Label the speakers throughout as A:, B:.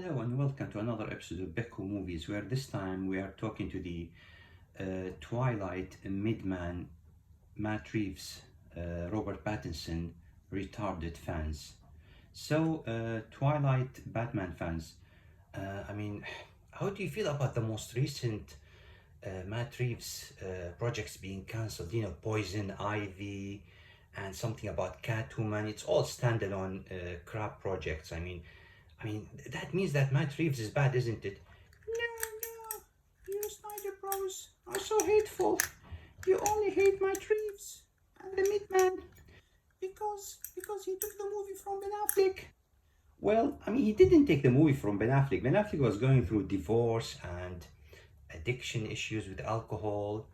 A: Hello and welcome to another episode of Becco Movies, where this time we are talking to the Twilight Midman Matt Reeves, Robert Pattinson retarded fans. Twilight Batman fans, I mean, how do you feel about the most recent Matt Reeves projects being cancelled? You know, Poison Ivy and something about Catwoman. It's all standalone crap projects. I mean, that means that Matt Reeves is bad, isn't it? No, you Snyder Bros are so hateful. You only hate Matt Reeves and the Midman because he took the movie from Ben Affleck. Well, I mean, he didn't take the movie from Ben Affleck. Ben Affleck was going through divorce and addiction issues with alcohol,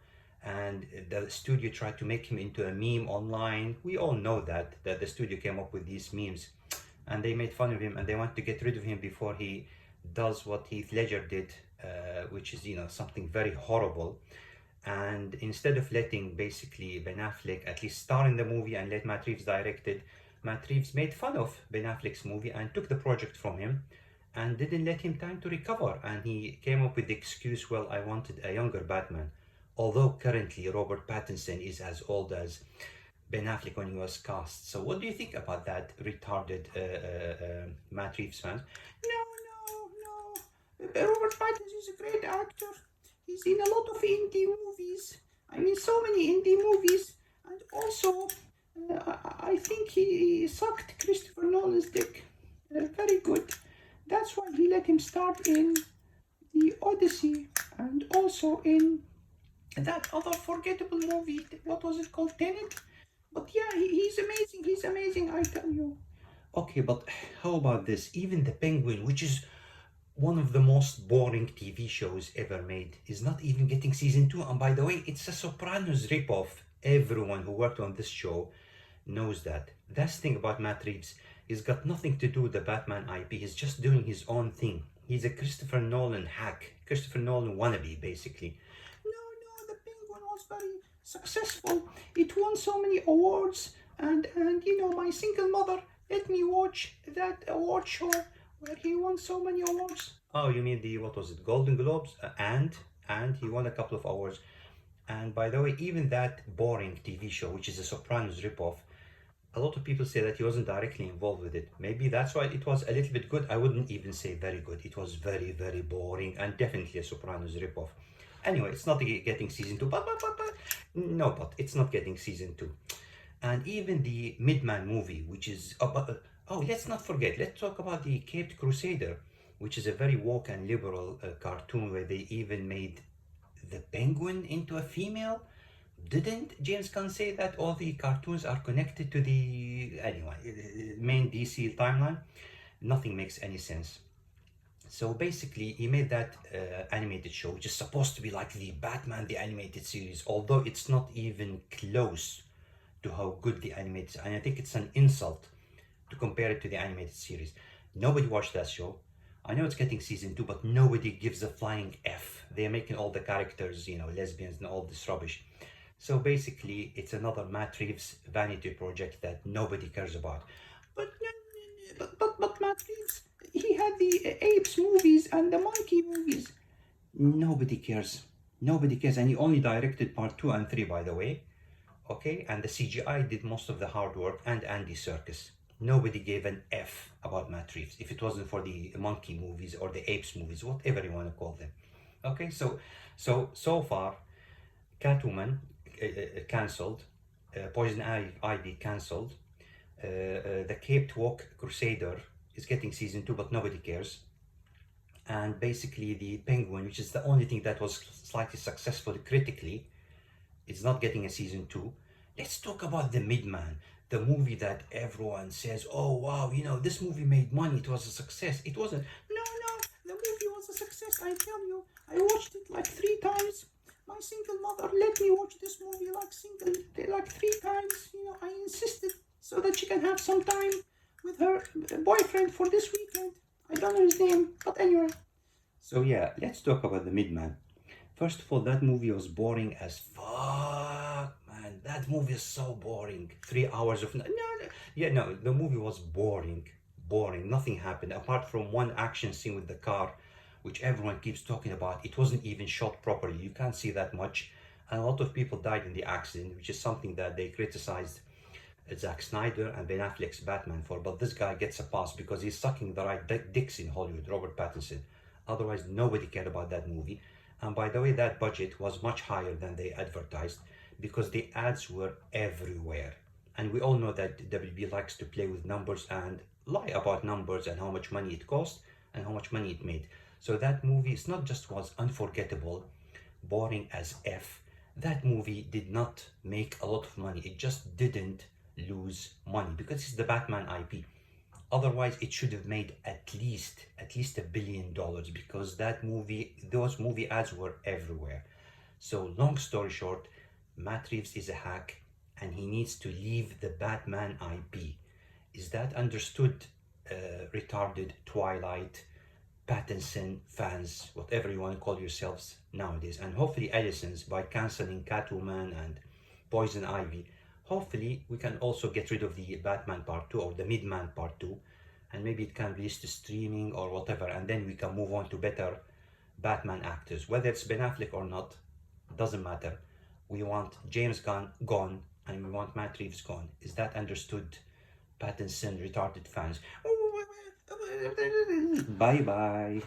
A: and the studio tried to make him into a meme online. We all know that the studio came up with these memes, and they made fun of him, and they want to get rid of him before he does what Heath Ledger did, which is something very horrible. And instead of letting basically Ben Affleck at least star in the movie and let Matt Reeves direct it, Matt Reeves made fun of Ben Affleck's movie and took the project from him and didn't let him time to recover. And he came up with the excuse, well, I wanted a younger Batman. Although currently Robert Pattinson is as old as Ben Affleck when he was cast. So what do you think about that retarded Matt Reeves fans? No. Robert Pattinson is a great actor. He's in a lot of indie movies. I mean, so many indie movies. And also, I think he sucked Christopher Nolan's dick. Very good. That's why he let him start in The Odyssey and also in that other forgettable movie. What was it called? Tenet? But yeah, he's amazing. He's amazing, I tell you. Okay, but how about this? Even The Penguin, which is one of the most boring TV shows ever made, is not even getting season 2. And by the way, it's a Sopranos ripoff. Everyone who worked on this show knows that. That's the thing about Matt Reeves. He's got nothing to do with the Batman IP. He's just doing his own thing. He's a Christopher Nolan hack. Christopher Nolan wannabe, basically. No, The Penguin was very successful. It won so many awards. And my single mother let me watch that award show where he won so many awards. Oh, you mean the, what was it, Golden Globes? And he won a couple of awards. And by the way, even that boring TV show, which is a Sopranos ripoff, a lot of people say that he wasn't directly involved with it. Maybe that's why it was a little bit good. I wouldn't even say very good. It was very, very boring and definitely a Sopranos ripoff. Anyway, it's not getting season 2, but it's not getting season 2. And even the Midman movie, which is let's not forget. Let's talk about the Caped Crusader, which is a very woke and liberal cartoon where they even made the Penguin into a female. Didn't James Gunn say that all the cartoons are connected to the main DC timeline? Nothing makes any sense. So basically, he made that animated show, which is supposed to be like the Batman, the animated series, although it's not even close to how good the animated, and I think it's an insult to compare it to the animated series. Nobody watched that show. I know it's getting season 2, but nobody gives a flying F. They're making all the characters, lesbians and all this rubbish. So basically, it's another Matt Reeves vanity project that nobody cares about. But Matt Reeves, he had the apes movies and the monkey movies. Nobody cares. Nobody cares, and he only directed part 2 and 3, by the way. Okay, and the CGI did most of the hard work, and Andy Serkis. Nobody gave an F about Matt Reeves if it wasn't for the monkey movies or the apes movies, whatever you want to call them. Okay, so far, Catwoman cancelled, Poison Ivy cancelled, the Caped Walk Crusader is getting season 2, but nobody cares. And basically, the Penguin, which is the only thing that was slightly successful critically, it's not getting a season 2. Let's talk about The Midman, the movie that everyone says, oh wow, this movie made money, it was a success. It wasn't. No, the movie was a success, I tell you. I watched it like 3 times. My single mother let me watch this movie like 3 times. I insisted so that she can have some time with her boyfriend for this weekend. I don't know his name, but anyway. So yeah, let's talk about The Midman. First of all, that movie was boring as fuck, man. That movie is so boring. 3 hours of... No, the movie was boring.
B: boring. Nothing happened apart from one action scene with the car, which everyone keeps talking about. It wasn't even shot properly. You can't see that much. And a lot of people died in the accident, which is something that they criticized Zack Snyder and Ben Affleck's Batman for. But this guy gets a pass because he's sucking the right dicks in Hollywood, Robert Pattinson. Otherwise, nobody cared about that movie. And by the way, that budget was much higher than they advertised because the ads were everywhere. And we all know that WB likes to play with numbers and lie about numbers and how much money it cost and how much money it made. So that movie, it's not just was unforgettable, boring as F. That movie did not make a lot of money. It just didn't lose money because it's the Batman IP. Otherwise, it should have made at least $1 billion because those movie ads were everywhere. So, long story short, Matt Reeves is a hack and he needs to leave the Batman IP. Is that understood, retarded Twilight, Pattinson fans, whatever you want to call yourselves nowadays? And hopefully, Edison's, by canceling Catwoman and Poison Ivy, hopefully we can also get rid of the Batman Part 2 or the Midman Part 2, and maybe it can release to streaming or whatever, and then we can move on to better Batman actors. Whether it's Ben Affleck or not, doesn't matter. We want James Gunn gone and we want Matt Reeves gone. Is that understood, Pattinson retarded fans? Bye bye.